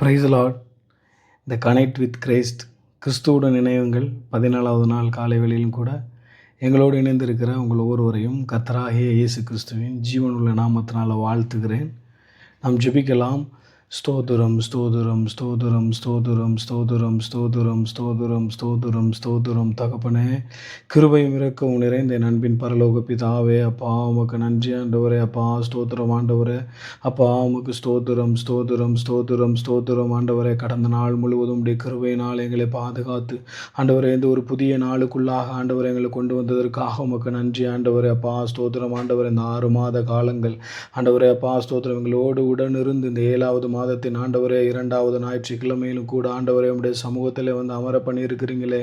Price Lord. The connect with Christ கிறிஸ்துவுடன் இணையுங்கள் 14வது நாள் காலை வேளையிலும் கூட எங்களோடு இணைந்திருக்கிற உங்கள் ஒவ்வொருவரையும் கர்த்தராகிய இயேசு கிறிஸ்துவின் ஜீவனுள்ள நாமத்தினால் வாழ்த்துகிறேன். நாம் ஜெபிக்கலாம். ஸ்தோத்திரம் ஸ்தோத்திரம் ஸ்தோத்திரம் ஸ்தோத்திரம் ஸ்தோத்திரம் ஸ்தோத்திரம் ஸ்தோத்திரம் ஸ்தோத்திரம் ஸ்தோத்திரம். தகப்பனே, கிருபையும் இரக்கமும் நிறைந்த என் அன்பின் பரலோக பிதாவே, அப்பா உமக்கு நன்றி ஆண்டவரே. அப்பா ஸ்தோத்திரம் ஆண்டவரே. அப்பா உமக்கு ஸ்தோத்திரம் ஸ்தோத்திரம் ஸ்தோத்திரம் ஸ்தோத்திரம் ஆண்டவரே. கடந்த நாள் முழுவதும் உடைய கிருபையினால் எங்களை பாதுகாத்து ஆண்டவரே இந்த ஒரு புதிய நாளுக்குள்ளாக ஆண்டவரை எங்களை கொண்டு வந்ததற்காக உமக்கு நன்றி ஆண்டவரே. அப்பா ஸ்தோத்திரம் ஆண்டவரே. இந்த 6 மாத காலங்கள் ஆண்டவரே அப்பா ஸ்தோத்திரம் எங்களோடு உடன் இருந்து இந்த 7வது மாதத்தின் ஆண்டவரே 2வது ஞாயிற்றுக்கிழமையிலும் கூட ஆண்டவரே உடைய சமூகத்தில் வந்து அமர பண்ணியிருக்கிறீங்களே,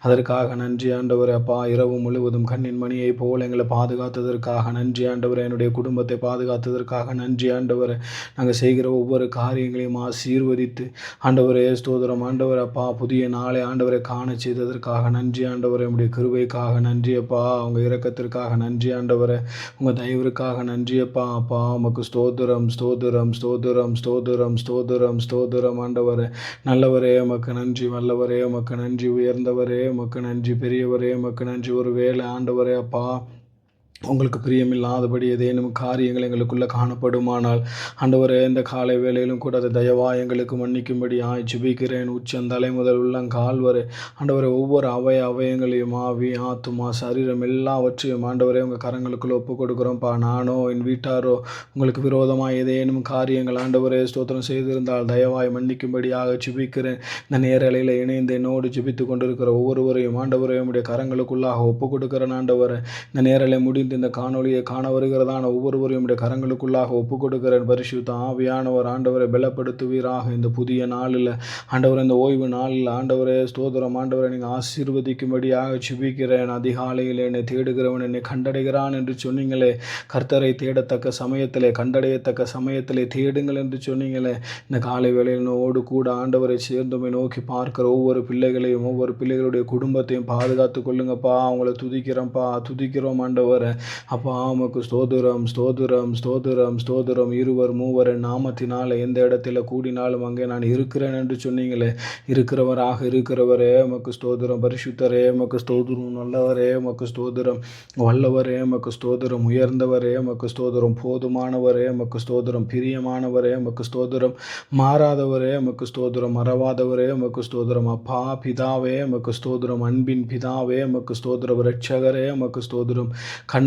அதற்காக நன்றி ஆண்டவரே. அப்பா இரவு முழுவதும் கண்ணின் மணியை போல் எங்களை பாதுகாத்ததற்காக நன்றி ஆண்டவரே. என்னுடைய குடும்பத்தை பாதுகாத்ததற்காக நன்றி ஆண்டவரே. நாங்கள் செய்கிற ஒவ்வொரு காரியங்களையும் ஆசீர்வதித்து ஆண்டவரே ஸ்தோத்திரம் ஆண்டவரே. அப்பா புதிய நாளை ஆண்டவரை காண செய்ததற்காக நன்றி ஆண்டவரே. உடைய கிருபைக்காக நன்றி அப்பா. உங்கள் இரக்கத்திற்காக நன்றி ஆண்டவரே. உங்கள் தயவிற்காக நன்றி அப்பா. அப்பா உமக்கு ஸ்தோத்திரம் ஸ்தோத்திரம் ஸ்தோத்திரம் ஸ்தோத்திரம் ஸ்தோத்திரம் ஸ்தோத்திரம் ஆண்டவரே. நல்லவரே உமக்கு நன்றி. வல்லவரே உமக்கு நன்றி. உயர்ந்தவரே உமக்கு நன்றி. பெரியவரே உமக்கு நன்றி. ஒரு வேளை ஆண்டவரே அப்பா உங்களுக்கு பிரியமில்லாதபடி ஏதேனும் காரியங்கள் எங்களுக்குள்ளே காணப்படுமானால் ஆண்டவரே இந்த காலை வேளையிலும் கூட அதை தயவா எங்களுக்கு மன்னிக்கும்படி ஜெபிக்கிறேன். உச்சந்தலை முதல் உள்ளங்கால் வரை ஆண்டவரே ஒவ்வொரு அவயங்களையும் ஆவி ஆத்துமா சரீரம் எல்லாவற்றையும் ஆண்டவரே உங்கள் கரங்களுக்குள்ளே ஒப்பு கொடுக்குறோம்ப்பா. நானோ என் வீட்டாரோ உங்களுக்கு விரோதமாக ஏதேனும் காரியங்கள் ஆண்டவரே ஸ்தோத்திரம் செய்திருந்தால் தயவாய் மன்னிக்கும்படியாக ஜெபிக்கிறேன். இந்த நேரலையில் இணைந்து என்னோடு ஜெபித்து கொண்டிருக்கிற ஒவ்வொருவரையும் ஆண்டவரே உடைய கரங்களுக்குள்ளாக ஒப்பு கொடுக்கிறேன் ஆண்டவரே. இந்த நேரலை முடிந்து இந்த காணொலியை காண வருகிறதான ஒவ்வொருவரையும் உடைய கரங்களுக்குள்ளாக ஒப்பு கொடுக்கிறேன். பரிசுத்த ஆவியானவர் ஆண்டவரை பலப்படுத்துவீராக. இந்த புதிய நாளில் ஆண்டவர் இந்த ஓய்வு நாளில் ஆண்டவரே ஸ்தோத்திரம் ஆண்டவரை நீங்கள் ஆசீர்வதிக்கும்படியாக ஜெபிக்கிறேன். அதிகாலையில் என்னை தேடுகிறவன் என்னை கண்டடைகிறான் என்று சொன்னீங்களே. கர்த்தரை தேடத்தக்க சமயத்திலே கண்டடையத்தக்க சமயத்திலே தேடுங்கள் என்று சொன்னீங்களே. இந்த காலை வேளையில் ஓடு கூட ஆண்டவரை சேர்ந்துமை நோக்கி பார்க்கிற ஒவ்வொரு பிள்ளைகளையும் ஒவ்வொரு பிள்ளைகளுடைய குடும்பத்தையும் பாதுகாத்து கொள்ளுங்கப்பா. அவங்கள துதிக்கிறோம்ப்பா. துதிக்கிறோம் ஆண்டவரை. அப்பா உமக்கு ஸ்தோத்திரம் ஸ்தோத்திரம் ஸ்தோத்திரம் ஸ்தோத்திரம். 2 3 நாமத்தினால எந்த இடத்துல கூடினாலும் அங்கே நான் இருக்கிறேன் என்று சொன்னீங்களே. இருக்கிறவராக இருக்கிறவரே உமக்கு ஸ்தோத்திரம். பரிசுத்தரே உமக்கு ஸ்தோத்திரம். நல்லவரே உமக்கு ஸ்தோத்திரம். வல்லவரே உமக்கு ஸ்தோத்திரம். உயர்ந்தவரே உமக்கு ஸ்தோத்திரம். போதுமானவரே உமக்கு ஸ்தோத்திரம். பிரியமானவரே உமக்கு ஸ்தோத்திரம். மாறாதவரே உமக்கு ஸ்தோத்திரம். மறவாதவரே உமக்கு ஸ்தோத்திரம். அப்பா பிதாவே உமக்கு ஸ்தோத்திரம். அன்பின் பிதாவே உமக்கு ஸ்தோத்திரம். இரட்சகரே உமக்கு ஸ்தோத்திரம்.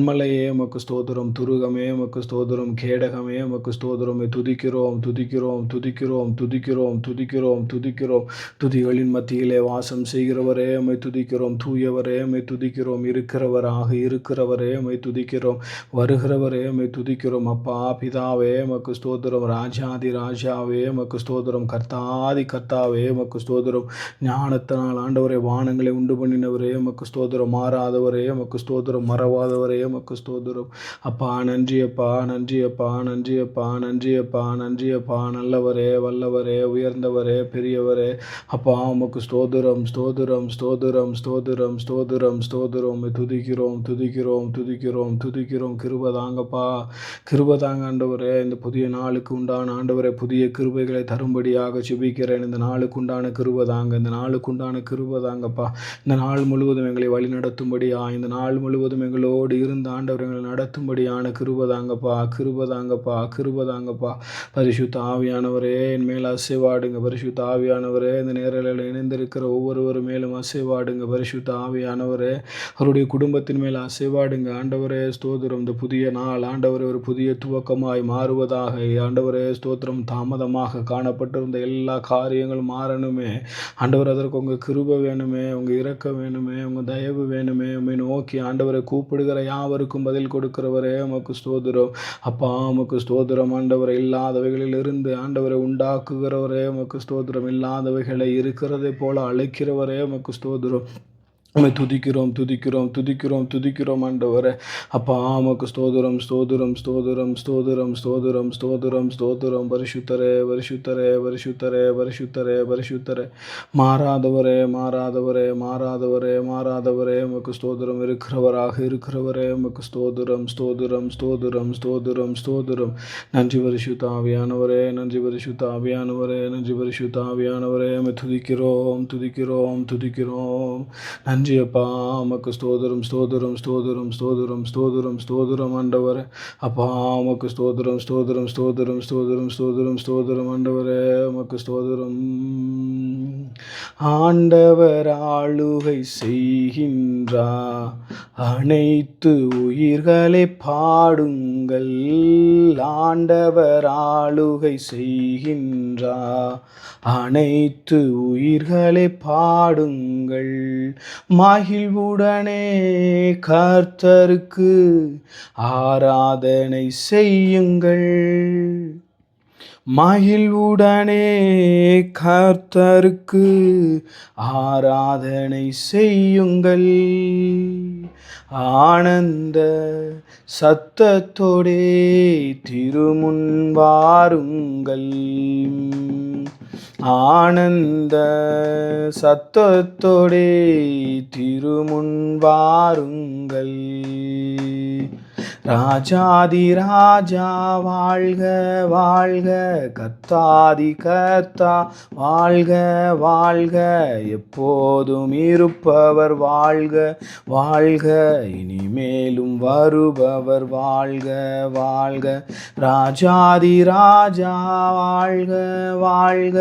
கண்மலையே உமக்கு ஸ்தோத்திரம். துருகமே உமக்கு ஸ்தோத்திரம். கேடகமே உமக்கு ஸ்தோத்திரம். துதிக்கிறோம் துதிக்கிறோம் துதிக்கிறோம் துதிக்கிறோம் துதிக்கிறோம் துதிக்கிறோம். துதிகளின் மத்தியிலே வாசம் செய்கிறவரே உம்மை துதிக்கிறோம். தூயவரே உம்மை துதிக்கிறோம். இருக்கிறவராக இருக்கிறவரே உம்மை துதிக்கிறோம். வருகிறவரே உம்மை துதிக்கிறோம். அப்பா பிதாவே உமக்கு ஸ்தோத்திரம். ராஜாதி ராஜாவே உமக்கு ஸ்தோத்திரம். கர்த்தாதி கர்த்தாவே உமக்கு ஸ்தோத்திரம். ஞானத்தினால் ஆண்டவரே வானங்களை உண்டு பண்ணினவரே உமக்கு ஸ்தோத்திரம். மாறாதவரே உமக்கு ஸ்தோத்திரம். மறவாதவரே உமக்கு ஸ்தோத்திரம். அப்பா நன்றியப்பா நன்றியப்பா நன்றியப்பா நன்றியப்பா நன்றியப்பா. நல்லவரே வல்லவரே உயர்ந்தவரே பெரியவரே. அப்பா உமக்கு ஸ்தோத்திரம் ஸ்தோத்திரம் ஸ்தோத்திரம் ஸ்தோத்திரம் ஸ்தோத்திரம் ஸ்தோத்திரம். துதிக்கிறோம் துதிக்கிறோம் துதிக்கிறோம் துதிக்கிறோம். கிருபதாங்கப்பா கிருபதாங்க ஆண்டவரே. இந்த புதிய நாளுக்கு உண்டான ஆண்டவரே புதிய கிருபைகளை தரும்படியாக ஜெபிக்கிறேன். இந்த நாளுக்கு உண்டான கிருபதாங்க. இந்த நாளுக்கு உண்டான கிருபதாங்கப்பா. இந்த நாள் முழுவதும் எங்களை வழி நடத்தும்படியா இந்த நாள் முழுவதும் எங்களோடு இருந்த ஆண்டவர் எங்களை நடத்தும்படியான கிருபதாங்கப்பா கிருபதாங்கப்பா கிருபதாங்கப்பா. பரிசுத்த ஆவியானவரே என் மேல் அசைவாடுங்க. பரிசுத்த ஆவியானவரே இந்த நேரலையில் இணைந்திருக்கிற ஒவ்வொருவர் மேலும் அசைவாடுங்க. பரிசுத்த ஆவியானவரே அவருடைய குடும்பத்தின் மேல் அசைவாடுங்க. ஆண்டவரே ஸ்தோத்திரம். இந்த புதிய நாள் ஆண்டவரே ஒரு புதிய துவக்கமாய் மாறுவதாக. ஆண்டவரே ஸ்தோத்திரம். தாமதமாக காணப்பட்டிருந்த எல்லா காரியங்களும் மாறணுமே ஆண்டவர். அதற்கு உங்கள் கிருபை வேணுமே, உங்கள் இரக்கம் வேணுமே, உங்கள் தயவு வேணுமே. உம்மை நோக்கி ஆண்டவரை கூப்பிடுகிற யாவருக்கும் பதில் கொடுக்கிறவரே உமக்கு ஸ்தோத்திரம். அப்பா உமக்கு ஸ்தோத்திரம். ஆண்டவரை இல்லாதவைகளில் இருந்து ஆண்டவரை உண்டாக்குகிறவரே உமக்கு ஸ்தோத்திரம். இல்லாதவைகளை இருக்கிறதை போல அழைக்கிறவரே உமக்கு ஸ்தோத்திரம். உம்மை துதிக்கிறோம் துதிக்கிறோம் துதிக்கிறோம் துதிக்கிறோம் ஆண்டவரே. அப்பா உமக்கு ஸ்தோத்திரம் ஸ்தோத்திரம் ஸ்தோத்திரம் ஸ்தோத்திரம் ஸ்தோத்திரம் ஸ்தோத்திரம் ஸ்தோத்திரம். பரிசுத்தரே பரிசுத்தரே பரிசுத்தரே பரிசுத்தரே பரிசுத்தரே. மாறாதவரே மாறாதவரே மாறாதவரே மாறாதவரே உமக்கு ஸ்தோத்திரம். இருக்கிறவராக இருக்கிறவரே உமக்கு ஸ்தோத்திரம் ஸ்தோத்திரம் ஸ்தோத்திரம் ஸ்தோத்திரம் ஸ்தோத்திரம். நன்றி பரிசுத்த ஆவியானவரே, நன்றி பரிசுத்த ஆவியானவரே, நன்றி பரிசுத்த ஆவியானவரே. உம்மை துதிக்கிறோம் துதிக்கிறோம் துதிக்கிறோம். நன்றி அப்பா உமக்கு ஸ்தோத்திரம் ஸ்தோத்திரம் ஸ்தோத்திரம் ஸ்தோத்திரம் ஸ்தோத்திரம் ஸ்தோத்திரம் ஆண்டவரே. அப்பா உமக்கு ஸ்தோத்திரம் ஸ்தோத்திரம் ஸ்தோத்திரம் ஸ்தோத்திரம் ஸ்தோத்திரம் ஸ்தோத்திரம் ஆண்டவரே உமக்கு ஸ்தோத்திரம். ஆண்டவர் ஆளுகை செய்கின்றார், அனைத்து உயிர்களை பாடுங்கள். ஆண்டவர் ஆளுகை செய்கின்றார், அனைத்து உயிர்களை பாடுங்கள். மகிழ்வுடனே கர்த்தருக்கு ஆராதனை செய்யுங்கள். மகிழ்வுடனே கர்த்தருக்கு ஆராதனை செய்யுங்கள். ஆனந்த சத்தத்தோடே திருமுன் வாருங்கள். ஆனந்த சத்தத்தோடே திருமுன் வாருங்கள். ராஜாதி ராஜா வாழ்க வாழ்க, கர்த்தாதி கர்த்தா வாழ்க வாழ்க, எப்போதும் இருப்பவர் வாழ்க வாழ்க, இனிமேலும் வருபவர் வாழ்க வாழ்க. ராஜாதி ராஜா வாழ்க வாழ்க,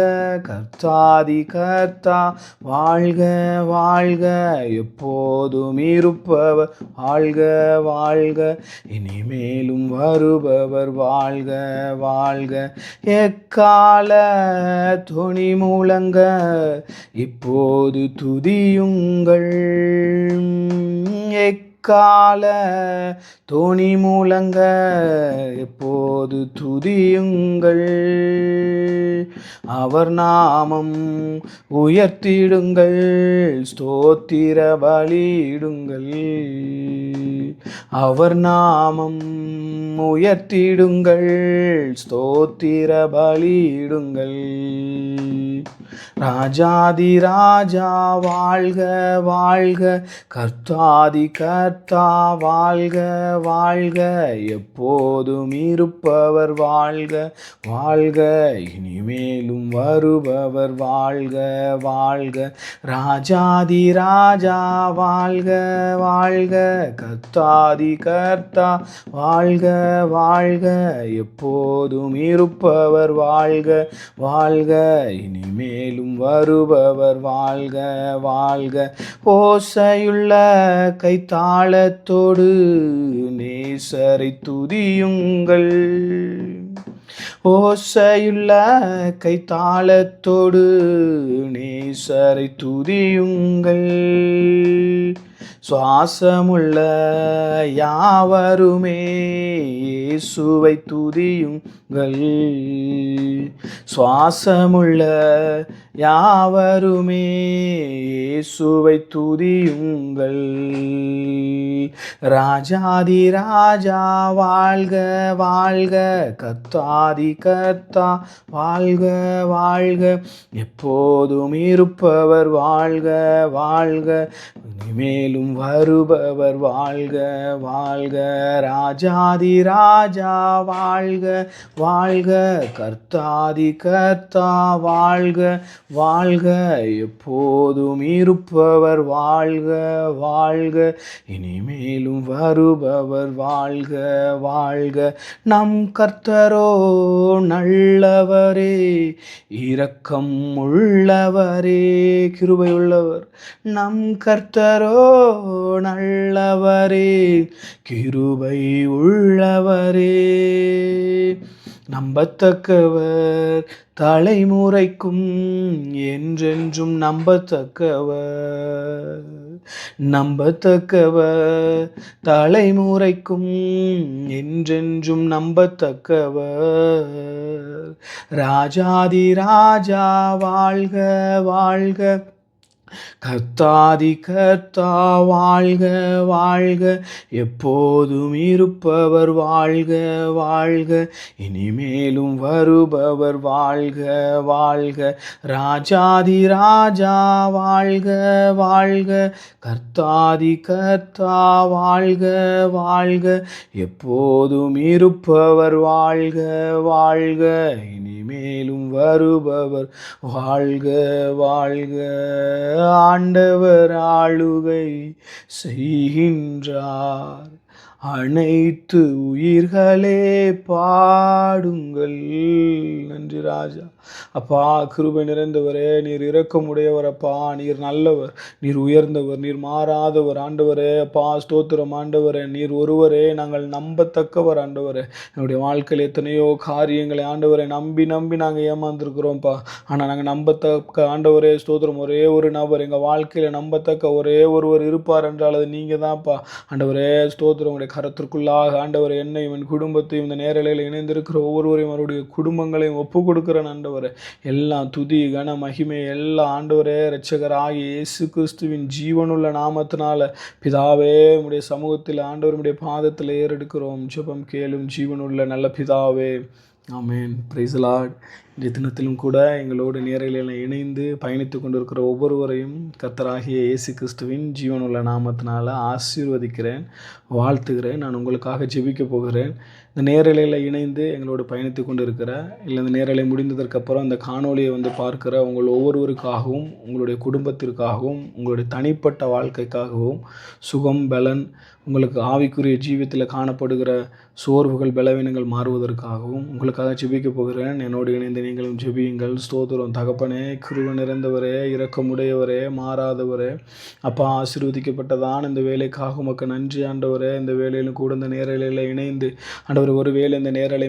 கர்த்தாதி கர்த்தா வாழ்க வாழ்க, எப்போதும் இருப்பவர் வாழ்க வாழ்க, இனிமேலும் வருபவர் வாழ்க வாழ்க. எக்கால தொனி முழங்க இப்போது துதியுங்கள். எக்கால தொனி முழங்க எப்போது துதியுங்கள். அவர் நாமம் உயர்த்திடுங்கள், ஸ்தோத்திர பலியிடுங்கள். அவர் நாமம் உயர்த்திடுங்கள், ஸ்தோத்திர பலியிடுங்கள். ராஜாதி ராஜா வாழ்க வாழ்க, கர்த்தாதி கர்த்தா வாழ்க வாழ்க, எப்போதும் இருப்பவர் வாழ்க வாழ்க, இனிமேலும் வருபவர் வாழ்க வாழ்க. ராஜாதி ராஜா வாழ்க வாழ்க, கர்த்தாதி கர்த்தா வாழ்க வாழ்க, எப்போதும் இருப்பவர் வாழ்க வாழ்க, இனிமேலும் வருபவர் வாழ்க வாழ்க. ஓசையுள்ள கைத்தாளத்தோடு நேசரை துதியுங்கள். ஓசையுள்ள கைத்தாளத்தோடு நேசரை துதியுங்கள். சுவாசமுள்ள யாவருமே இயேசுவை துதியுங்கள். சுவாசமுள்ள யாவருமே இயேசுவை துதியுங்கள். ராஜாதி ராஜா வாழ்க வாழ்க, கர்த்தாதி கர்த்தா வாழ்க வாழ்க, எப்போதும் இருப்பவர் வாழ்க வாழ்க, இனிமேலும் வருபவர் வாழ்க வாழ்க. ராஜாதி ராஜா வாழ்க வாழ்க, கர்த்தாதி கர்த்தா வாழ்க வாழ்க, எப்போதும் இருப்பவர் வாழ்க வாழ்க, இனிமேலும் வருபவர் வாழ்க வாழ்க. நம் கர்த்தரோ நல்லவரே, இரக்கம் உள்ளவரே, கிருபை உள்ளவர். நம் கர்த்தரோ நல்லவரே, கிருபை உள்ளவரே. நம்பத்தக்கவர், தலைமுறைக்கும் என்றென்றும் நம்பத்தக்கவர். நம்பத்தக்கவர், தலைமுறைக்கும் என்றென்றும் நம்பத்தக்கவர். ராஜாதி ராஜா வாழ்க வாழ்க, கர்த்தாதி கர்த்தா வாழ்க வாழ்க, எப்போதும் இருப்பவர் வாழ்க வாழ்க, இனிமேலும் வருபவர் வாழ்க வாழ்க, ராஜாதி ராஜா வாழ்க வாழ்க, கர்த்தாதி கர்த்தா வாழ்க வாழ்க, எப்போதும் இருப்பவர் வாழ்க வாழ்க, இனிமேலும் வருபவர் வாழ்க வாழ்க. ஆண்டவர் ஆளுகை செய்கின்றார், அனைத்து உயிர்களே பாடுங்கள். நன்றி ராஜா. அப்பா, கிருபை நிறைந்தவரே, நீர் இரக்கமுடையவர். அப்பா, நீர் நல்லவர், நீர் உயர்ந்தவர், நீர் மாறாதவர். ஆண்டவரே, அப்பா ஸ்தோத்திரம். ஆண்டவரே, நீர் ஒருவரே நாங்கள் நம்பத்தக்கவர். ஆண்டவரே, என்னுடைய வாழ்க்கையில் எத்தனையோ காரியங்களை ஆண்டவரை நம்பி நம்பி நாங்கள் ஏமாந்துருக்குறோம்ப்பா. ஆனால் நாங்கள் நம்பத்தக்க ஆண்டவரே ஸ்தோத்திரம், ஒரே ஒரு நபர் எங்கள் வாழ்க்கையில் நம்பத்தக்க ஒரே ஒருவர் இருப்பார் என்றால் அது நீங்கள் தான்ப்பா. ஆண்டவரே ஸ்தோத்திரம், உடைய கரத்திற்குள்ளாக ஆண்டவர் என்னையும் என் குடும்பத்தையும் இந்த நேரலையில் இணைந்திருக்கிற ஒவ்வொருவரையும் அவருடைய குடும்பங்களையும் ஒப்பு கொடுக்கிறேன். ஆண்டவரே, எல்லாம் துதி கன மகிமை எல்லாம் ஆண்டவரே இரட்சகராகிய இயேசு கிறிஸ்துவின் ஜீவனுள்ள நாமத்தினால பிதாவே உம்முடைய சமூகத்தில் ஆண்டவர் உம்முடைய பாதத்தில் ஏறெடுக்கிறோம். ஜெபம் கேளும் ஜீவனுள்ள நல்ல பிதாவே. ஆமேன். Praise the Lord. இன்றைய தினத்திலும் கூட எங்களோடு நேரலையில் இணைந்து பயணித்து கொண்டிருக்கிற ஒவ்வொருவரையும் கர்த்தராகிய இயேசு கிறிஸ்துவின் ஜீவனுள்ள நாமத்தினால ஆசீர்வதிக்கிறேன், வாழ்த்துகிறேன். நான் உங்களுக்காக ஜெபிக்க போகிறேன். இந்த நேரலையில் இணைந்து எங்களோடு பயணித்து கொண்டு இருக்கிற, இல்லை இந்த நேரலை முடிந்ததற்கப்புறம் இந்த காணொலியை பார்க்கிற உங்கள் ஒவ்வொருவருக்காகவும், உங்களுடைய குடும்பத்திற்காகவும், உங்களுடைய தனிப்பட்ட வாழ்க்கைக்காகவும் சுகம் பலன், உங்களுக்கு ஆவிக்குரிய ஜீவியத்தில் காணப்படுகிற சோர்வுகள் பலவீனங்கள் மாறுவதற்காகவும் உங்களுக்காக ஜெபிக்க போகிறேன். என்னோடு இணைந்து நீங்களும் ஜெபியுங்கள். ஸ்தோத்திரம். தகப்பனே, கிருபை நிறைந்தவரே, இரக்கமுடையவரே, மாறாதவரே, அப்பா ஆசீர்வதிக்கப்பட்டதான் இந்த வேலைக்காக உமக்கு நன்றி ஆண்டவரே. இந்த வேலையிலும் கூட இந்த நேரலையில் இணைந்து ஆண்டவர் ஒருவேளை இந்த நேரலை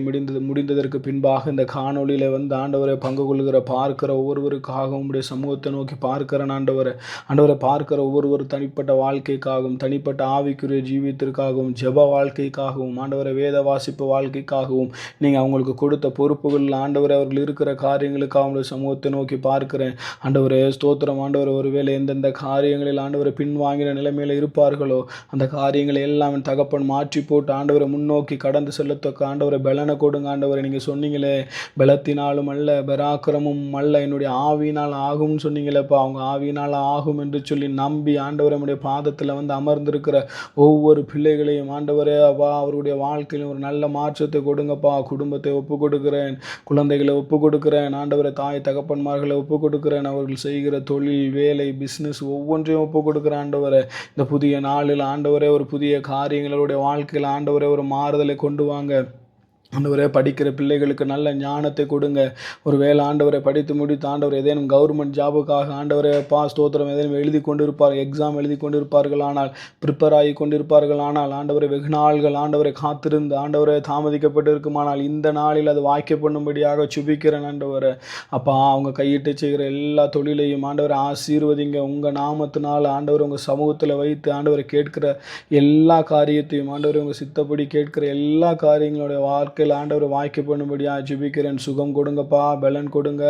முடிந்ததற்கு பின்பாக இந்த காணொலியில் ஆண்டவரை பங்கு கொள்கிற பார்க்கிற ஒவ்வொருவருக்காகவும் உங்களுடைய சமூகத்தை நோக்கி பார்க்கிறேன். ஆண்டவரை பார்க்கிற ஒவ்வொரு தனிப்பட்ட வாழ்க்கைக்காகவும், தனிப்பட்ட ஆவிக்குரிய ஜீவியத்திற்காகவும், ஜெப வாழ்க்கைக்காகவும், ஆண்டவரை வேத வாசிப்பு வாழ்க்கைக்காகவும், நீங்கள் அவங்களுக்கு கொடுத்த பொறுப்புகள் ஆண்டவரை அவர்கள் இருக்கிற காரியங்களுக்காக அவங்களுடைய சமூகத்தை நோக்கி பார்க்கிறேன். ஆண்டவரே ஸ்தோத்திரம். ஆண்டவர் ஒருவேளை எந்தெந்த காரியங்களில் ஆண்டவரை பின்வாங்கின நிலைமையில் இருப்பார்களோ அந்த காரியங்களை எல்லாம் என் தகப்பன் மாற்றி போட்டு ஆண்டவரை முன்னோக்கி கடந்து செல்லத்தக்க ஆண்டவரை பலனை கொடுங்க. ஆண்டவரை நீங்கள் சொன்னீங்களே, பலத்தினாலும் அல்ல பராக்கிரமும் அல்ல என்னுடைய ஆவியினால் ஆகும்னு சொன்னீங்களேப்பா. அவங்க ஆவியினால் ஆகும் என்று சொல்லி நம்பி ஆண்டவரை நம்முடைய பாதத்தில் அமர்ந்திருக்கிற ஒவ்வொரு பிள்ளைகளையும் ஆண்டவரே அப்பா அவருடைய வாழ்க்கையிலும் ஒரு நல்ல மாற்றத்தை கொடுங்கப்பா. குடும்பத்தை ஒப்பு கொடுக்கிறேன், குழந்தைகளை ஒப்பு கொடுக்கிறேன், ஆண்டவரை தாய் தகப்பன்மார்களை ஒப்பு கொடுக்கிறேன், அவர்கள் செய்கிற தொழில் வேலை பிஸ்னஸ் ஒவ்வொன்றையும் ஒப்பு கொடுக்கிறேன். ஆண்டவரை இந்த புதிய நாளில் ஆண்டவரே ஒரு புதிய காரியங்களுடைய வாழ்க்கையில் ஆண்டவரே ஒரு மாறுதலை கொண்டு வாங்க. ஆண்டவரே, படிக்கிற பிள்ளைகளுக்கு நல்ல ஞானத்தை கொடுங்க. ஒரு வேளை ஆண்டவரை படித்து முடித்து ஆண்டவர் ஏதேனும் கவர்மெண்ட் ஜாபுக்காக ஆண்டவரை ஸ்தோத்திரம் ஏதேனும் எழுதி கொண்டிருப்பார், எக்ஸாம் எழுதி கொண்டிருப்பார்கள், ஆனால் ப்ரிப்பேர் ஆகி கொண்டிருப்பார்கள், ஆனால் ஆண்டவரை வெகு நாள்கள் ஆண்டவரை காத்திருந்து ஆண்டவரை தாமதிக்கப்பட்டு இருக்குமானால் இந்த நாளில் அது வாய்க்க பண்ணும்படியாக சுபிக்கிறேன். ஆண்டவரை அப்பா அவங்க கையிட்டு செய்கிற எல்லா தொழிலையும் ஆண்டவரை ஆசீர்வதிங்க. உங்கள் நாமத்தினால் ஆண்டவர் உங்கள் சமூகத்தில் வைத்து ஆண்டவரை கேட்கிற எல்லா காரியத்தையும் ஆண்டவரை உங்கள் சித்தப்படி கேட்கிற எல்லா காரியங்களுடைய வாழ்க்கை ஆண்டவர் வாய்க்க பண்ணும்படியா ஜெபிக்கிறேன். சுகம் கொடுங்கப்பா, பலன் கொடுங்க.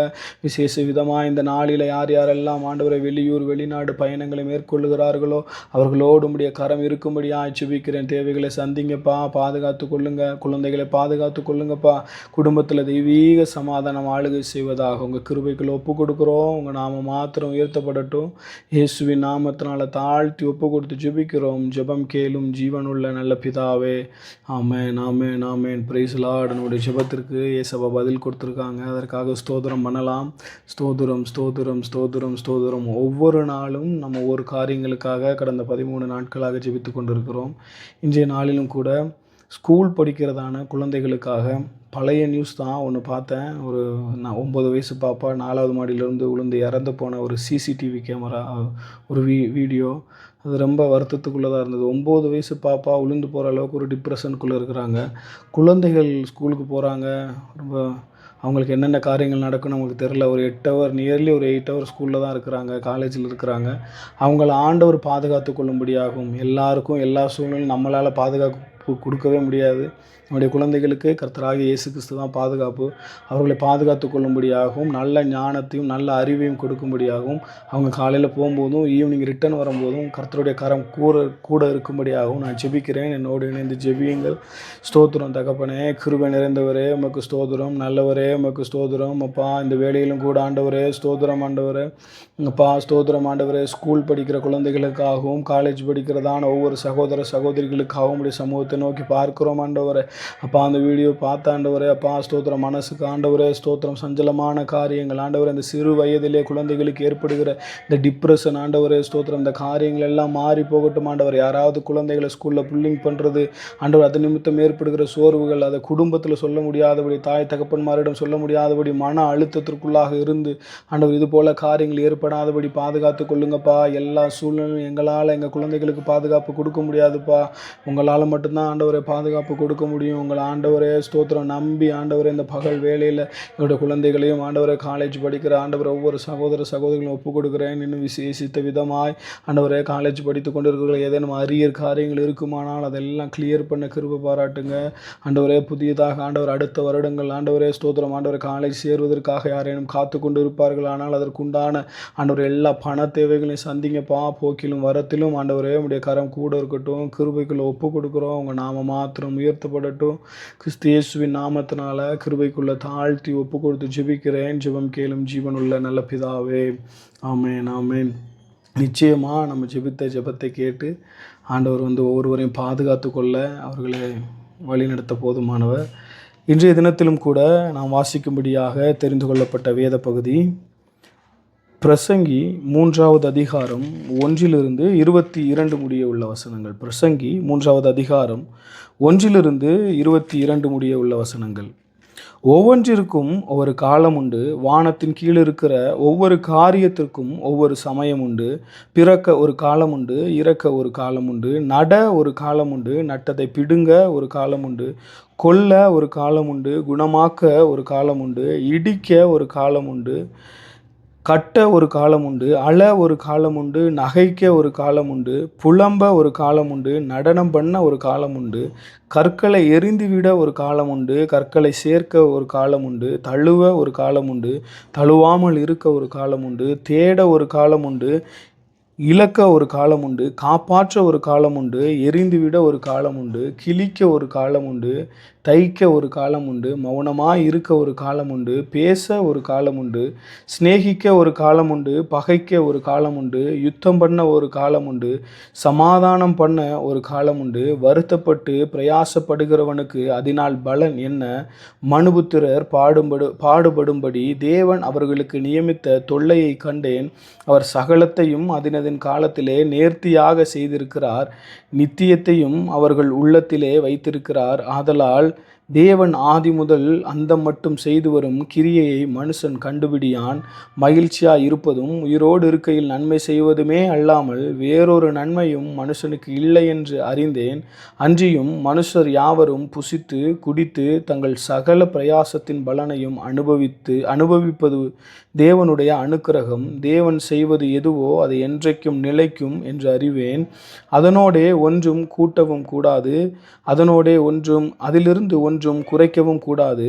விசேஷ விதமாக இந்த நாளில் யார் யாரெல்லாம் ஆண்டவரை வெளியூர் வெளிநாடு பயணங்களை மேற்கொள்ளுகிறார்களோ அவர்களோடு உடைய கரம் இருக்கும்படியா ஜெபிக்கிறேன். தேவைகளை சந்திங்கப்பா, பாதுகாத்து கொள்ளுங்க. குழந்தைகளை பாதுகாத்து கொள்ளுங்கப்பா. குடும்பத்தில் தெய்வீக சமாதானம் ஆளுகை செய்வதாக உங்கள் கிருபைக்குள்ள ஒப்பு கொடுக்குறோம். உங்கள் நாம மாத்திரம் உயர்த்தப்படட்டும். இயேசுவின் நாமத்தினால தாழ்த்தி ஒப்பு கொடுத்து ஜெபிக்கிறோம். ஜெபம் கேளும் ஜீவனுள்ள நல்ல பிதாவே. ஆமேன் ஆமேன் ஆமேன். Praise Lord. நம்முடைய ஜெபத்திற்கு ஏசப்பா பதில் கொடுத்துருக்காங்க, அதற்காக ஸ்தோத்திரம் பண்ணலாம். ஸ்தோத்திரம் ஸ்தோத்திரம் ஸ்தோத்திரம் ஸ்தோத்திரம். ஒவ்வொரு நாளும் நம்ம ஒவ்வொரு காரியங்களுக்காக கடந்த 13 நாட்களாக ஜெபித்து கொண்டிருக்கிறோம். இன்றைய நாளிலும் கூட ஸ்கூல் படிக்கிறதான குழந்தைகளுக்காக பழைய நியூஸ் தான் ஒன்று பார்த்தேன். ஒரு 9 வயசு பாப்பா 4வது மாடியிலேருந்து விழுந்து இறந்து போன ஒரு சிசிடிவி கேமரா ஒரு வீடியோ. அது ரொம்ப வருத்தத்துக்குள்ளதாக இருந்தது. 9 வயசு பாப்பா விழுந்து போகிற அளவுக்கு ஒரு டிப்ரெஷனுக்குள்ளே இருக்கிறாங்க. குழந்தைகள் ஸ்கூலுக்கு போகிறாங்க, ரொம்ப அவங்களுக்கு என்னென்ன காரியங்கள் நடக்குன்னு அவங்களுக்கு தெரில. ஒரு 8 ஹவர் நியர்லி ஒரு 8 ஹவர் ஸ்கூலில் தான் இருக்கிறாங்க, காலேஜில் இருக்கிறாங்க. அவங்கள ஆண்டவர் பாதுகாத்து கொள்ளும்படியாகும். எல்லாருக்கும் எல்லா சூழ்நிலையும் நம்மளால் கொடுக்கவே முடியாது. நம்முடைய குழந்தைகளுக்கு கர்த்தராகிய இயேசு கிறிஸ்து தான் பாதுகாப்பு. அவர்களை பாதுகாத்து கொள்ளும்படியாகவும் நல்ல ஞானத்தையும் நல்ல அறிவையும் கொடுக்கும்படியாகவும் அவங்க காலையில் போகும்போதும் ஈவினிங் ரிட்டர்ன் வரும்போதும் கர்த்தருடைய கரம் கூட இருக்கும்படியாகவும் நான் ஜெபிக்கிறேன். என்னோடு இணைந்து ஜெபியுங்கள். ஸ்தோத்திரம் தகப்பனே, கிருபை நிறைந்தவரே உமக்கு ஸ்தோத்திரம். நல்லவரே உமக்கு ஸ்தோத்திரம். அப்பா இந்த வேளையிலும் கூட ஆண்டவரே ஸ்தோத்திரம் ஆண்டவரே. அப்பா ஸ்தோத்திரம் ஆண்டவரே. ஸ்கூல் படிக்கிற குழந்தைகளுக்காகவும் காலேஜ் படிக்கிறதான ஒவ்வொரு சகோதர சகோதரிகளுக்காகவும் உடைய சமூகத்தை நோக்கி பார்க்கிறோம் ஆண்டவரே. அப்பா அந்த வீடியோ பார்த்த ஆண்டவரே அப்பா ஸ்தோத்திரம். மனசுக்கு ஆண்டவரே ஸ்தோத்திரம் சஞ்சலமான காரியங்கள் ஆண்டவரே, இந்த சிறு வயதிலே குழந்தைகளுக்கு ஏற்படுகிற இந்த டிப்ரெஷன் ஆண்டவரே ஸ்தோத்திரம், இந்த காரியங்கள் எல்லாம் மாறி போகட்டும் ஆண்டவர். யாராவது குழந்தைகளை ஸ்கூலில் புல்லிங் பண்ணுறது ஆண்டவர், அது நிமித்தம் ஏற்படுகிற சோர்வுகள், அதை குடும்பத்தில் சொல்ல முடியாதபடி, தாய் தகப்பன்மாரிடம் சொல்ல முடியாதபடி மன அழுத்தத்திற்குள்ளாக இருந்து ஆண்டவர் இது போல காரியங்கள் ஏற்படாதபடி பாதுகாத்து கொள்ளுங்கப்பா. எல்லா சூழ்நிலையும் எங்களால் எங்கள் குழந்தைகளுக்கு பாதுகாப்பு கொடுக்க முடியாதுப்பா. உங்களால் மட்டும்தான் ஆண்டவரை பாதுகாப்பு கொடுக்க முடியும். உங்கள் ஆண்டவரே ஸ்தோத்திரம் நம்பி ஆண்டவரே இந்த பகல் வேளையில் என்னுடைய குழந்தைகளையும் ஆண்டவரை காலேஜ் படிக்கிற ஆண்டவர் ஒவ்வொரு சகோதர சகோதரிகளும் ஒப்புக் கொடுக்குறேன். இன்னும் விசேஷித்த விதமாய் ஆண்டவரே காலேஜ் படித்து கொண்டிருக்கிற ஏதேனும் அரியர் காரியங்கள் இருக்குமானால் அதெல்லாம் கிளியர் பண்ண கிருபை பாராட்டுங்க ஆண்டவரே. புதியதாக ஆண்டவர் அடுத்த வருடங்கள் ஆண்டவரே ஸ்தோத்திரம் ஆண்டவர் காலேஜ் சேருவதற்காக யாரேனும் காத்து கொண்டு இருப்பார்கள். ஆனால் அதற்குண்டான ஆண்டவர் எல்லா பண தேவைகளையும் சந்திங்கப்பா. போக்கிலும் வரத்திலும் ஆண்டவரே உடைய கரம் கூட இருக்கட்டும். கிருபைக்குள்ள ஒப்பு கொடுக்குறோம். உங்கள் நாம மாத்திரம் உயர்த்தப்படட்டும். கிறிஸ்து இயேசுவின் நாமத்தினால கிருபைக்குள்ள தாழ்த்தி ஒப்பு கொடுத்து ஜெபிக்கிறேன். ஜெபம் கேளும் ஜீவனுள்ள நல்ல பிதாவே. ஆமேன் ஆமேன். நிச்சயமாக நம்ம ஜெபித்த ஜெபத்தை கேட்டு ஆண்டவர் ஒவ்வொருவரையும் பாதுகாத்து கொள்ள அவர்களை வழிநடத்த போதுமானவர். இன்றைய தினத்திலும் கூட நாம் வாசிக்கும்படியாக தெரிந்து கொள்ளப்பட்ட வேத பகுதி பிரசங்கி 3வது அதிகாரம் 1 22 முடிய உள்ள வசனங்கள். பிரசங்கி 3வது அதிகாரம் 1 22 முடிய உள்ள வசனங்கள். ஒவ்வொன்றிற்கும் ஒவ்வொரு காலம் உண்டு. வானத்தின் கீழ் இருக்கிற ஒவ்வொரு காரியத்திற்கும் ஒவ்வொரு சமயம் உண்டு. பிறக்க ஒரு காலம் உண்டு, இறக்க ஒரு காலம் உண்டு. நட ஒரு காலம் உண்டு, நட்டதை பிடுங்க ஒரு காலம் உண்டு. கொல்ல ஒரு காலம் உண்டு, குணமாக்க ஒரு காலம் உண்டு. இடிக்க ஒரு காலம் உண்டு, கட்ட ஒரு காலம் உண்டு. அழ ஒரு காலம் உண்டு, நகைக்க ஒரு காலம் உண்டு. புலம்ப ஒரு காலம் உண்டு, நடனம் பண்ண ஒரு காலம் உண்டு. கற்களை எரிந்துவிட ஒரு காலம் உண்டு, கற்களை சேர்க்க ஒரு காலம் உண்டு. தழுவ ஒரு காலம் உண்டு, தழுவாமல் இருக்க ஒரு காலம் உண்டு. தேட ஒரு காலம் உண்டு, இழக்க ஒரு காலம் உண்டு. காப்பாற்ற ஒரு காலம் உண்டு, எரிந்துவிட ஒரு காலம் உண்டு. கிழிக்க ஒரு காலம் உண்டு, தைக்க ஒரு காலம் உண்டு. மௌனமாய் இருக்க ஒரு காலம் உண்டு, பேச ஒரு காலம் உண்டு. சிநேகிக்க ஒரு காலம் உண்டு, பகைக்க ஒரு காலம் உண்டு. யுத்தம் பண்ண ஒரு காலம் உண்டு, சமாதானம் பண்ண ஒரு காலம் உண்டு. வருத்தப்பட்டு பிரயாசப்படுகிறவனுக்கு அதனால் பலன் என்ன? மனுபுத்திரர் பாடுபடும்படி தேவன் அவர்களுக்கு நியமித்த தொல்லையை கண்டேன். அவர் சகலத்தையும் அதனதின் காலத்திலே நேர்த்தியாக செய்திருக்கிறார். நித்தியத்தையும் அவர்கள் உள்ளத்திலே வைத்திருக்கிறார். ஆதலால் தேவன் ஆதி முதல் அந்தம் மட்டும் செய்து வரும் கிரியையை மனுஷன் கண்டுபிடியான். மகிழ்ச்சியாய் இருப்பதும் உயிரோடு இருக்கையில் நன்மை செய்வதுமே அல்லாமல் வேறொரு நன்மையும் மனுஷனுக்கு இல்லை என்று அறிந்தேன். அன்றியும் மனுஷர் யாவரும் புசித்து குடித்து தங்கள் சகல பிரயாசத்தின் பலனையும் அனுபவிப்பது தேவனுடைய அனுக்கிரகம். தேவன் செய்வது எதுவோ அது என்றைக்கும் நிலைக்கும் என்று அறிவேன். அதனோடே ஒன்றும் கூட்டவும் கூடாது, அதிலிருந்து ஒன்றும் குறைக்கவும் கூடாது.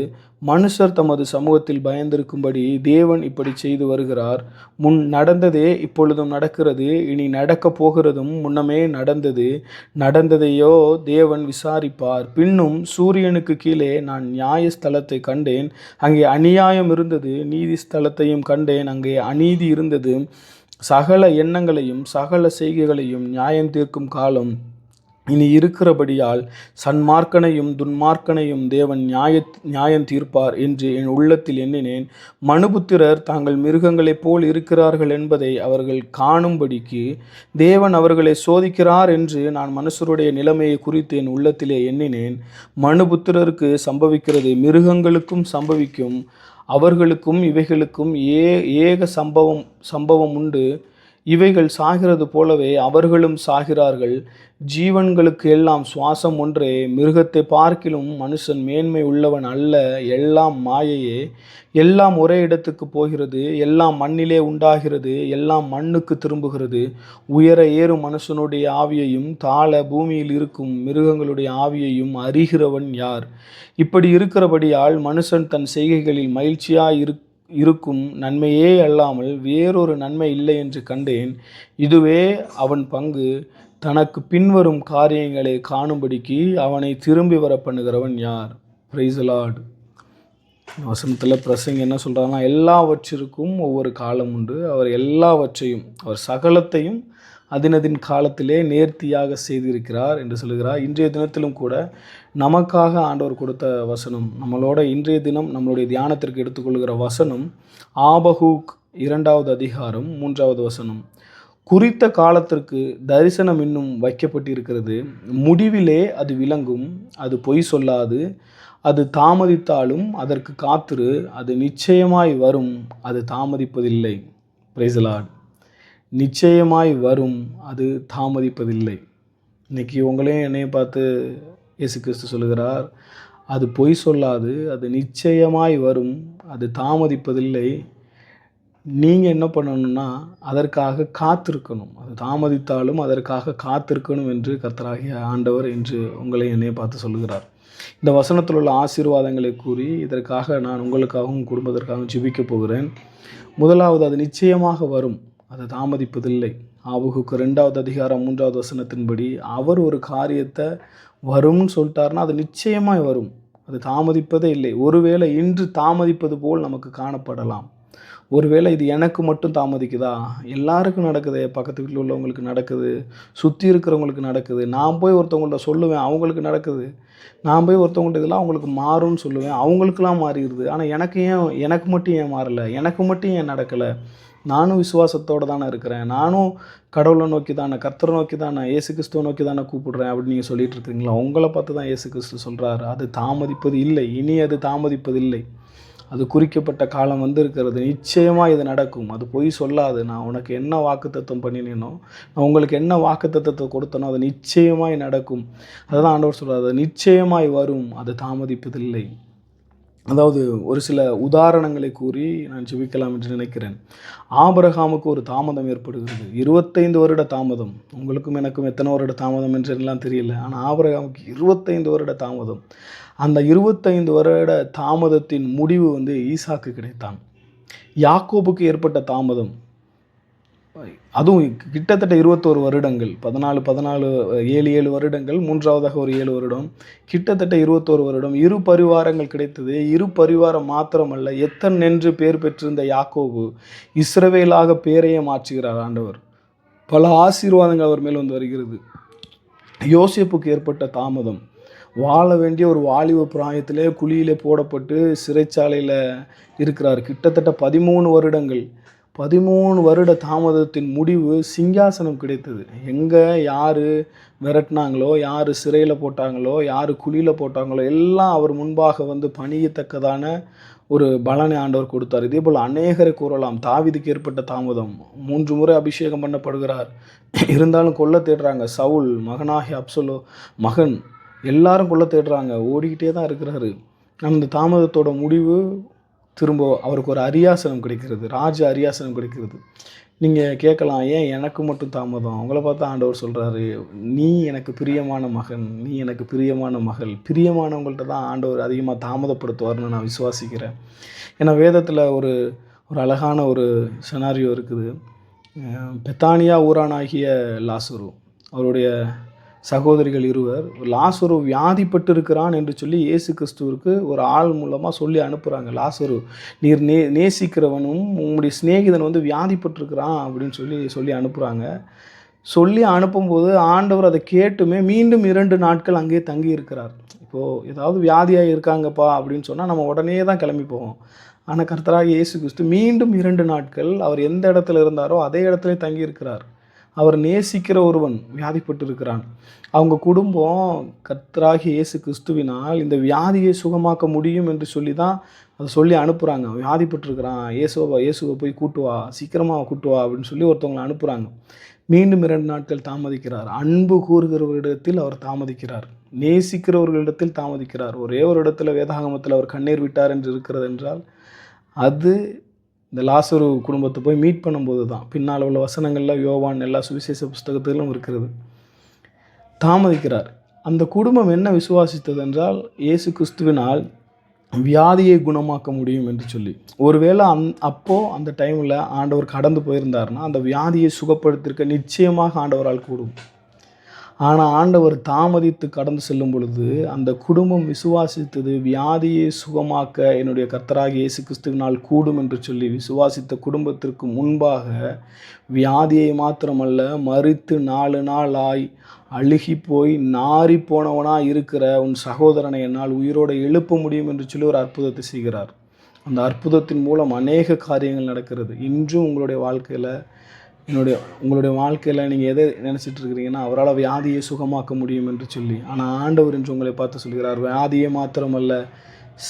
மனுஷர் தமது சமூகத்தில் பயந்திருக்கும்படி தேவன் இப்படி செய்து வருகிறார். முன் நடந்ததே இப்பொழுதும் நடக்கிறது, இனி நடக்கப் போகிறதும் முன்னமே நடந்ததையோ தேவன் விசாரிப்பார். பின்னும் சூரியனுக்கு கீழே நான் நியாயஸ்தலத்தை கண்டேன், அங்கே அநியாயம் இருந்தது. நீதி ஸ்தலத்தையும் கண்டேன், அங்கே அநீதி இருந்தது. சகல எண்ணங்களையும் சகல செய்கைகளையும் நியாயம் தீர்க்கும் காலம் இனி இருக்கிறபடியால் சன்மார்க்கனையும் துன்மார்க்கனையும் தேவன் நியாயம் தீர்ப்பார் என்று என் உள்ளத்தில் எண்ணினேன். மனுபுத்திரர் தாங்கள் மிருகங்களைப் போல் இருக்கிறார்கள் என்பதை அவர்கள் காணும்படிக்கு தேவன் அவர்களை சோதிக்கிறார் என்று நான் மனுஷருடைய நிலைமையை குறித்து என் உள்ளத்திலே எண்ணினேன். மனுபுத்திரருக்கு சம்பவிக்கிறது மிருகங்களுக்கும் சம்பவிக்கும். அவர்களுக்கும் இவைகளுக்கும் ஏக சம்பவம் உண்டு. இவைகள் சாகிறது போலவே அவர்களும் சாகிறார்கள். ஜீவன்களுக்கு எல்லாம் சுவாசம் ஒன்றே, மிருகத்தை பார்க்கிலும் மனுஷன் மேன்மை உள்ளவன் அல்ல. எல்லாம் மாயையே, எல்லாம் ஒரே இடத்துக்கு போகிறது, எல்லாம் மண்ணிலே உண்டாகிறது, எல்லாம் மண்ணுக்கு திரும்புகிறது. உயர ஏறும் மனுஷனுடைய ஆவியையும் தாழ பூமியில் இருக்கும் மிருகங்களுடைய ஆவியையும் அறிகிறவன் யார்? இப்படி இருக்கிறபடியால் மனுஷன் தன் செய்கைகளில் மகிழ்ச்சியாய் இருக்கும் நன்மையே அல்லாமல் வேறொரு நன்மை இல்லை என்று கண்டேன். இதுவே அவன் பங்கு. தனக்கு பின்வரும் காரியங்களை காணும்படிக்கு அவனை திரும்பி வர பண்ணுகிறவன் யார்? Price the Lord. வசனத்தில் பிரசங்க என்ன சொல்கிறாங்கன்னா, எல்லாவற்றிற்கும் ஒவ்வொரு காலம் உண்டு. அவர் எல்லாவற்றையும், அவர் சகலத்தையும் அதினதின் காலத்திலே நேர்த்தியாக செய்திருக்கிறார் என்று சொல்கிறார். இன்றைய தினத்திலும் கூட நமக்காக ஆண்டவர் கொடுத்த வசனம், நம்மளோட இன்றைய தினம் நம்மளுடைய தியானத்திற்கு எடுத்துக்கொள்கிற வசனம் ஆபகூக் 2வது அதிகாரம் 3வது வசனம். குறித்த காலத்திற்கு தரிசனம் இன்னும் வைக்கப்பட்டிருக்கிறது, முடிவிலே அது விளங்கும், அது பொய் சொல்லாது, அது தாமதித்தாலும் அதற்கு காத்திரு, அது நிச்சயமாய் வரும், அது தாமதிப்பதில்லை. Price the Lord. நிச்சயமாய் வரும், அது தாமதிப்பதில்லை. இன்றைக்கி உங்களையும் என்னையும் பார்த்து இயேசு கிறிஸ்து சொல்லுகிறார், அது பொய் சொல்லாது, அது நிச்சயமாய் வரும், அது தாமதிப்பதில்லை. நீங்கள் என்ன பண்ணணும்னா அதற்காக காத்திருக்கணும். அது தாமதித்தாலும் அதற்காக காத்திருக்கணும் என்று கர்த்தராகிய ஆண்டவர் இன்று உங்களை என்னை பார்த்து சொல்லுகிறார். இந்த வசனத்தில் உள்ள ஆசீர்வாதங்களை கூறி இதற்காக நான் உங்களுக்காகவும் குடும்பத்திற்காகவும் ஜெபிக்க போகிறேன். முதலாவது, அது நிச்சயமாக வரும், அது தாமதிப்பதில்லை. ஆபகூக் 2வது அதிகாரம் 3வது வசனத்தின்படி அவர் ஒரு காரியத்தை வரும்னு சொல்லிட்டாருன்னா அது நிச்சயமாய் வரும், அது தாமதிப்பதே இல்லை. ஒருவேளை இன்று தாமதிப்பது போல் நமக்கு காணப்படலாம். ஒருவேளை இது எனக்கு மட்டும் தாமதிக்குதா? எல்லாருக்கும் நடக்குது, பக்கத்து வீட்டில் உள்ளவங்களுக்கு நடக்குது, சுற்றி இருக்கிறவங்களுக்கு நடக்குது. நான் போய் ஒருத்தவங்கள்ட்ட சொல்லுவேன், அவங்களுக்கு நடக்குது. நான் போய் ஒருத்தவங்கள்ட்ட இதெல்லாம் அவங்களுக்கு மாறும்னு சொல்லுவேன், அவங்களுக்கெல்லாம் மாறிடுது. ஆனால் எனக்கு மட்டும் ஏன் மாறலை? எனக்கு மட்டும் ஏன் நடக்கலை? நானும் விசுவாசத்தோடு தானே இருக்கிறேன், நானும் கடவுளை நோக்கி தானே, கர்த்தரை நோக்கி தானே, இயேசு கிறிஸ்துவை நோக்கி தானே கூப்பிடுறேன் அப்படின்னு நீங்கள் சொல்லிட்டு இருக்கீங்களா? உங்களை பார்த்து தான் இயேசு கிறிஸ்து சொல்கிறாரு, அது தாமதிப்பது இல்லை, இனி அது தாமதிப்பதில்லை. அது குறிக்கப்பட்ட காலம் இருக்கிறது. நிச்சயமாக இது நடக்கும், அது பொய் சொல்லாது. நான் உனக்கு என்ன வாக்குத்தத்தம் பண்ணினேனோ, நான் உங்களுக்கு என்ன வாக்குத்தத்தத்தை கொடுத்தனோ அது நிச்சயமாய் நடக்கும். அதுதான் ஆண்டவர் சொல்கிறார், அது நிச்சயமாய் வரும், அது தாமதிப்பதில்லை. அதாவது ஒரு சில உதாரணங்களை கூறி நான் ஜெபிக்கலாம் என்று நினைக்கிறேன். ஆபிரகாமுக்கு ஒரு தாமதம் ஏற்படுகிறது, 25 வருட தாமதம். உங்களுக்கும் எனக்கும் எத்தனை வருட தாமதம் என்றெல்லாம் தெரியல, ஆனால் ஆபிரகாமுக்கு 25 வருட தாமதம். அந்த 25 வருட தாமதத்தின் முடிவு ஈசாக்கு கிடைத்தான். யாக்கோபுக்கு ஏற்பட்ட தாமதம், அதுவும் கிட்டத்தட்ட 21 வருடங்கள், 7 வருடங்கள், மூன்றாவதாக ஒரு 7 வருடம், கிட்டத்தட்ட 21 வருடம். 2 பரிவாரங்கள் கிடைத்தது. 2 பரிவாரம் மாத்திரமல்ல, எத்தனென்று பேர் பெற்றிருந்த யாக்கோபு இஸ்ரவேலாக பேரையே மாற்றுகிறார் ஆண்டவர். பல ஆசீர்வாதங்கள் அவர் மேல் வருகிறது. யோசேப்புக்கு ஏற்பட்ட தாமதம், வாழ வேண்டிய ஒரு வாலிப பிராயத்திலே குழியிலே போடப்பட்டு சிறைச்சாலையில் இருக்கிறார். கிட்டத்தட்ட 13 வருடங்கள், 13 வருட தாமதத்தின் முடிவு சிங்காசனம் கிடைத்தது. எங்கே யார் விரட்டினாங்களோ, யார் சிறையில் போட்டாங்களோ, யார் குழியில் போட்டாங்களோ எல்லாம் அவர் முன்பாக பணியத்தக்கதான ஒரு பலனை ஆண்டவர் கொடுத்தார். இதே போல் அநேகரை கூறலாம். தாவீதுக்கு ஏற்பட்ட தாமதம், 3 முறை அபிஷேகம் பண்ணப்படுகிறார், இருந்தாலும் கொல்ல தேடுறாங்க. சவுல் மகனாகிய அப்சலோ மகன் எல்லாரும் கொல்ல தேடுறாங்க, ஓடிக்கிட்டே தான் இருக்கிறாரு. அந்த தாமதத்தோட முடிவு திரும்ப அவருக்கு ஒரு அரியாசனம் கிடைக்கிறது, ராஜ அரியாசனம் கிடைக்கிறது. நீங்கள் கேட்கலாம், ஏன் எனக்கு மட்டும் தாமதம்? அவங்கள பார்த்தா ஆண்டவர் சொல்கிறாரு, நீ எனக்கு பிரியமான மகன், நீ எனக்கு பிரியமான மகள். பிரியமானவங்கள்ட்ட தான் ஆண்டவர் அதிகமாக தாமதப்படுத்துவார்னு நான் விசுவாசிக்கிறேன். ஏன்னா வேதத்தில் ஒரு அழகான ஒரு செனாரியோ இருக்குது. பெத்தானியா ஊரானாகிய லாசரு, அவருடைய சகோதரிகள் 2 லாசரு வியாதிப்பட்டு இருக்கிறான் என்று சொல்லி இயேசு கிறிஸ்துவிற்கு ஒரு ஆள் மூலமாக சொல்லி அனுப்புகிறாங்க. லாசரு, நீர் நேசிக்கிறவனும் உங்களுடைய சிநேகிதன் வியாதிப்பட்டிருக்கிறான் அப்படின்னு சொல்லி அனுப்புகிறாங்க. சொல்லி அனுப்பும்போது ஆண்டவர் அதை கேட்டுமே மீண்டும் 2 நாட்கள் அங்கேயே தங்கி இருக்கிறார். இப்போது ஏதாவது வியாதியாக இருக்காங்கப்பா அப்படின்னு சொன்னால் நம்ம உடனே தான் கிளம்பி போவோம். ஆனால் கர்த்தராகிய இயேசு கிறிஸ்து மீண்டும் 2 நாட்கள் அவர் எந்த இடத்துல இருந்தாரோ அதே இடத்துல தங்கி இருக்கிறார். அவர் நேசிக்கிற ஒருவன் வியாதிப்பட்டு இருக்கிறான். அவங்க குடும்பம் கர்த்தராகிய இயேசு கிறிஸ்துவினால் இந்த வியாதியை சுகமாக்க முடியும் என்று சொல்லி தான் அதை சொல்லி அனுப்புகிறாங்க. வியாதிப்பட்டிருக்கிறான், இயேசுவை போய் கூட்டு வா, சீக்கிரமாக கூட்டு வா அப்படின்னு சொல்லி ஒருத்தவங்களை அனுப்புகிறாங்க. மீண்டும் 2 நாட்கள் தாமதிக்கிறார். அன்பு கூறுகிறவரிடத்தில் அவர் தாமதிக்கிறார், நேசிக்கிறவர்களிடத்தில் தாமதிக்கிறார். ஒரே ஒரு இடத்துல வேதாகமத்தில் அவர் கண்ணீர் விட்டார் என்று இருக்கிறது என்றால் அது இந்த லாசரு குடும்பத்தை போய் மீட் பண்ணும்போது தான். பின்னால் உள்ள வசனங்களில் யோவான் எல்லா சுவிசேஷ புஸ்தகத்திலும் இருக்கிறது. தாமதிக்கிறார். அந்த குடும்பம் என்ன விசுவாசித்தது என்றால் இயேசு கிறிஸ்துவினால் வியாதியை குணமாக்க முடியும் என்று சொல்லி. ஒருவேளை அந்த டைமில் ஆண்டவர் கடந்து போயிருந்தார்னா அந்த வியாதியை சுகப்படுத்திருக்க நிச்சயமாக ஆண்டவரால் கூடும். ஆனால் ஆண்டவர் தாமதித்து கடந்து செல்லும் பொழுது அந்த குடும்பம் விசுவாசித்தது வியாதியை சுகமாக்க என்னுடைய கர்த்தராகிய இயேசு கிறிஸ்துவினால் கூடும் என்று சொல்லி விசுவாசித்த குடும்பத்திற்கு முன்பாக வியாதியை மாத்திரமல்ல மரித்து 4 நாள் ஆய் அழுகி போய் நாறி போனவனாக இருக்கிற உன் சகோதரனை என்னால் உயிரோடு எழுப்ப முடியும் என்று சொல்லி ஒரு அற்புதத்தை செய்கிறார். அந்த அற்புதத்தின் மூலம் அநேக காரியங்கள் நடக்கிறது. இன்றும் உங்களுடைய வாழ்க்கையில் நீங்கள் எதை நினச்சிட்டு இருக்கிறீங்கன்னா அவரால் வியாதியை சுகமாக்க முடியும் என்று சொல்லி. ஆனால் ஆண்டவர் என்று உங்களை பார்த்து சொல்கிறார், வியாதியை மாத்திரமல்ல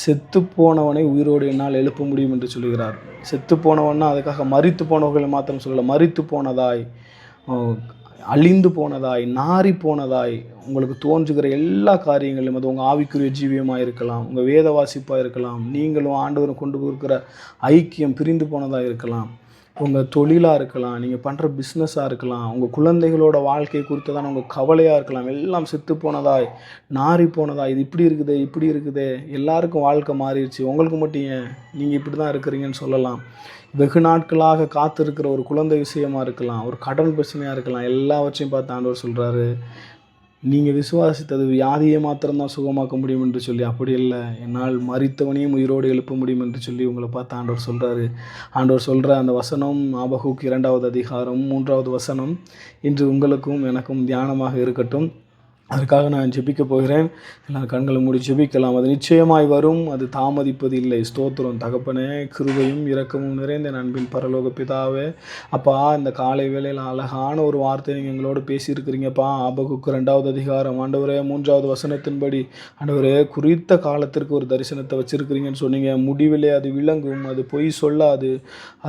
செத்து போனவனை உயிரோடு என்னால் எழுப்ப முடியும் என்று சொல்கிறார். செத்து போனவன்னா அதுக்காக மரித்து போனவர்களை மாத்திரம் சொல்லலை, மரித்து போனதாய், அழிந்து போனதாய், நாறி போனதாய் உங்களுக்கு தோன்றுகிற எல்லா காரியங்களும், அது உங்கள் ஆவிக்குரிய ஜீவியமாக இருக்கலாம், உங்கள் வேத வாசிப்பாக இருக்கலாம், நீங்களும் ஆண்டவரும் கொண்டு போகிற ஐக்கியம் பிரிந்து போனதாக இருக்கலாம், உங்கள் தொழிலாக இருக்கலாம், நீங்கள் பண்ணுற பிஸ்னஸாக இருக்கலாம், உங்கள் குழந்தைகளோட வாழ்க்கை குறித்ததான உங்கள் கவலையாக இருக்கலாம், எல்லாம் செத்து போனதாய், நாறி போனதாய், இது இப்படி இருக்குதே, எல்லாருக்கும் வாழ்க்கை மாறிடுச்சு, உங்களுக்கு மட்டும் ஏன் நீங்கள் இப்படி தான் இருக்கிறீங்கன்னு சொல்லலாம். வெகு நாட்களாக காத்திருக்கிற ஒரு குழந்தை விஷயமாக இருக்கலாம், ஒரு கடன் பிரச்சனையாக இருக்கலாம், எல்லாவற்றையும் பார்த்து ஆண்டவர் சொல்கிறாரு, நீங்கள் விசுவாசித்தது வியாதியை மாத்திரம்தான் சுகமாக்க முடியும் என்று சொல்லி. அப்படி இல்லை, என்னால் மரித்தவனையும் உயிரோடு எழுப்ப முடியும் என்று சொல்லி உங்களை பார்த்து ஆண்டவர் சொல்கிறாரு. ஆண்டவர் சொல்கிற அந்த வசனம் ஆபகுக் 2வது அதிகாரம் 3வது வசனம் இன்று உங்களுக்கும் எனக்கும் தியானமாக இருக்கட்டும். அதற்காக நான் ஜெபிக்க போகிறேன். எல்லாம் கண்களை மூடி ஜெபிக்கலாம். அது நிச்சயமாய் வரும், அது தாமதிப்பது இல்லை. ஸ்தோத்திரம் தகப்பனே, கிருபையும் இரக்கமும் நிறைந்த அன்பின் பரலோக பிதாவே, அப்பா இந்த காலை வேளையில் அழகான ஒரு வார்த்தை நீங்கள் எங்களோடு பேசியிருக்கிறீங்கப்பா. ஆபகுக் 2வது அதிகாரம் ஆண்டவரே 3வது வசனத்தின்படி ஆண்டவரே குறித்த காலத்திற்கு ஒரு தரிசனத்தை வச்சுருக்கிறீங்கன்னு சொன்னீங்க. முடிவிலே அது விளங்கும், அது பொய் சொல்லாது,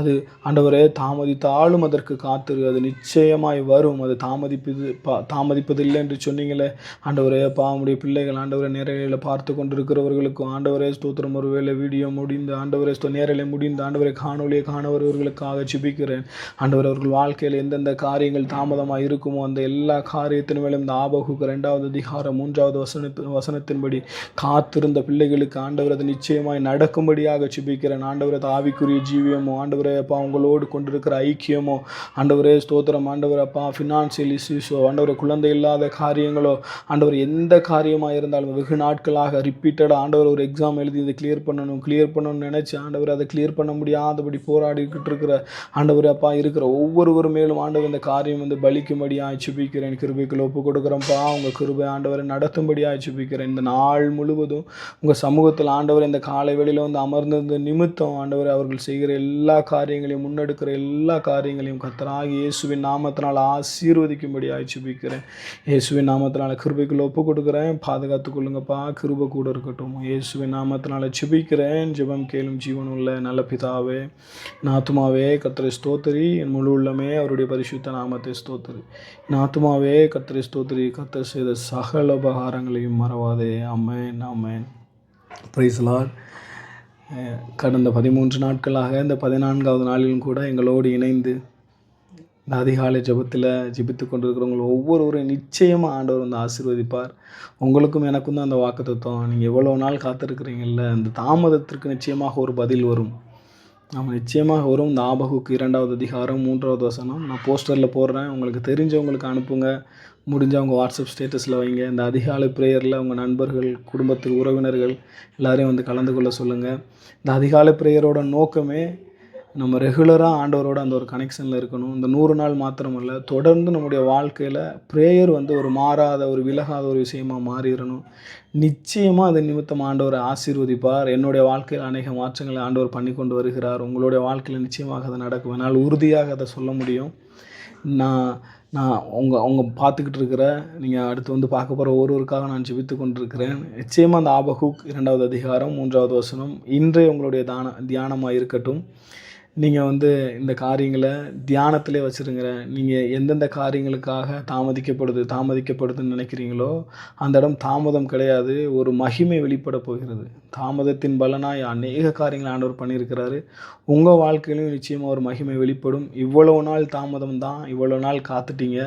அது ஆண்டவரே தாமதித்தாலும் அதற்கு காத்திரு, அது நிச்சயமாய் வரும், அது தாமதிப்பதில்லை என்று சொன்னீங்களே. ஆண்டவரே பாவமுடைய பிள்ளைகள் ஆண்டவரை நேரலையில் பார்த்து கொண்டிருக்கிறவர்களுக்கும் ஆண்டவரே ஸ்தோத்திரம், ஒருவேளை வீடியோ முடிந்து ஆண்டவரே நேரலை முடிந்து ஆண்டவரை காணொலியை காண வருவர்களுக்காக ஜெபிக்கிறேன். ஆண்டவர் அவர்கள் வாழ்க்கையில் எந்தெந்த காரியங்கள் தாமதமாக இருக்குமோ அந்த எல்லா காரியத்தின் மேலும் இந்த ஆபகுக் 2வது அதிகாரம் 3வது வசனத்தின்படி காத்திருந்த பிள்ளைகளுக்கு ஆண்டவர் அது நிச்சயமாய் நடக்கும்படியாக ஜெபிக்கிறேன். ஆண்டவரை ஆவிக்குரிய ஜீவியமோ ஆண்டவரே அப்பா உங்களோடு கொண்டிருக்கிற ஐக்கியமோ ஆண்டவரே ஸ்தோத்திரம், ஆண்டவர் அப்பா ஃபினான்சியல் இஷ்யூஸோ ஆண்டவரை குழந்தை இல்லாத காரியங்களோ ஆண்டவர் எந்த காரியமாக இருந்தாலும் வெகு நாட்களாக ரிப்பீட்டடாக ஆண்டவர் ஒரு எக்ஸாம் எழுதி இதை கிளியர் பண்ணணும்னு நினச்சி ஆண்டவர் அதை கிளியர் பண்ண முடியாதபடி போராடிக்கிட்டு இருக்கிற ஆண்டவர் அப்பா இருக்கிற ஒவ்வொருவர் மேலும் ஆண்டவர் இந்த காரியம் பலிக்கும்படியாக ஜெபிக்கிறேன். கிருபைக்குள் ஒப்பு கொடுக்குறேன்ப்பா. உங்கள் கிருபை ஆண்டவரை நடத்தும்படியாக ஜெபிக்கிறேன். இந்த நாள் முழுவதும் உங்கள் சமூகத்தில் ஆண்டவர் இந்த காலை வேளையில் அமர்ந்திருந்த நிமித்தம் ஆண்டவர் அவர்கள் செய்கிற எல்லா காரியங்களையும் முன்னெடுக்கிற எல்லா காரியங்களையும் கர்த்தராகிய இயேசுவின் நாமத்தினால் ஆசீர்வதிக்கும்படியாக ஜெபிக்கிறேன். இயேசுவின் நாமத்தினால் கிருபைக்குள்ள ஒப்பு கொடுக்குறேன். பாதுகாத்துக் கொள்ளுங்கப்பா. கிருபை கூட இருக்கட்டும். இயேசுவின் நாமத்தினால ஜெபிக்கிறேன். ஜெபம் கேளும் ஜீவனுள்ள நல்ல பிதாவே, என் ஆத்துமாவே கர்த்தரை ஸ்தோத்திரி, என் முழு உள்ளமே அவருடைய பரிசுத்த நாமத்தை ஸ்தோத்திரி. என் ஆத்துமாவே கர்த்தரை ஸ்தோத்திரி, கர்த்தர் செய்த சகல உபகாரங்களையும் மறவாதே. ஆமென், ஆமென். Praise the Lord. கடந்த 13 நாட்களாக இந்த 14வது நாளிலும் கூட எங்களோடு இணைந்து இந்த அதிகாலை ஜெபத்தில் ஜெபித்து கொண்டிருக்கிறவங்க ஒவ்வொருவரும் நிச்சயமாக ஆண்டவர் ஆசீர்வதிப்பார். உங்களுக்கும் எனக்கும் தான் அந்த வாக்குத்தத்தம். நீங்கள் எவ்வளோ நாள் காத்திருக்கிறீங்கல்ல, அந்த தாமதத்திற்கு நிச்சயமாக ஒரு பதில் வரும். நம்ம நிச்சயமாக வரும். இந்த ஆபகுக் 2வது அதிகாரம் 3வது வசனம் நான் போஸ்டரில் போடுறேன். உங்களுக்கு தெரிஞ்சவங்களுக்கு அனுப்புங்க. முடிஞ்சால் உங்கள் வாட்ஸ்அப் ஸ்டேட்டஸில் வைங்க. இந்த அதிகாலை ப்ரேயரில் உங்கள் நண்பர்கள், குடும்பத்தில் உறவினர்கள் எல்லாரையும் கலந்து கொள்ள சொல்லுங்கள். இந்த அதிகாலை ப்ரேயரோட நோக்கமே நம்ம ரெகுலராக ஆண்டவரோட அந்த ஒரு கனெக்ஷனில் இருக்கணும். இந்த 100 நாள் மாத்திரமல்ல, தொடர்ந்து நம்முடைய வாழ்க்கையில் ப்ரேயர் ஒரு மாறாத ஒரு விலகாத ஒரு விஷயமாக மாறிடணும். நிச்சயமாக அது நிமித்தம் ஆண்டவர் ஆசீர்வதிப்பார். என்னுடைய வாழ்க்கையில் அநேக மாற்றங்களை ஆண்டவர் பண்ணி கொண்டு வருகிறார். உங்களுடைய வாழ்க்கையில் நிச்சயமாக அது நடக்கும். என்னால் உறுதியாக அதை சொல்ல முடியும். நான் நான் உங்க பார்த்துக்கிட்டு இருக்கிற நீங்கள் அடுத்து வந்து பார்க்க போகிற ஒருவருக்காக நான் ஜெபித்து கொண்டிருக்கிறேன். நிச்சயமாக அந்த ஆபகூக் 2வது அதிகாரம் 3வது வசனம் இன்றைய உங்களுடைய தியானமாக இருக்கட்டும். நீங்கள் வந்து இந்த காரியங்களை தியானத்திலே வச்சுருங்க. நீங்கள் எந்தெந்த காரியங்களுக்காக தாமதிக்கப்படுதுன்னு நினைக்கிறீங்களோ அந்த இடம் தாமதம் கிடையாது, ஒரு மகிமை வெளிப்பட போகிறது. தாமதத்தின் பலனாய் அநேக காரியங்களை ஆண்டவர் பண்ணியிருக்கிறாரு. உங்கள் வாழ்க்கையிலும் நிச்சயமாக ஒரு மகிமை வெளிப்படும். இவ்வளவு நாள் தாமதம் தான், இவ்வளோ நாள் காத்துட்டீங்க,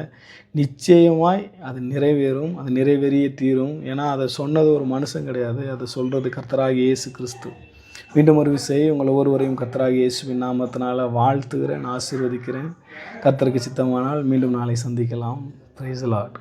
நிச்சயமாய் அது நிறைவேறும், அது நிறைவேறியே தீரும். ஏன்னா அதை சொன்னது ஒரு மனுஷன் கிடையாது, அதை சொல்கிறது கர்த்தராகிய இயேசு கிறிஸ்து. மீண்டும் ஒரு விசை உங்கள் ஒவ்வொருவரையும் கர்த்தராகிய இயேசுவின் நாமத்தினால் வாழ்த்துகிறேன், ஆசீர்வதிக்கிறேன். கர்த்தருக்கு சித்தமானால் மீண்டும் நாளை சந்திக்கலாம். Price the Lord.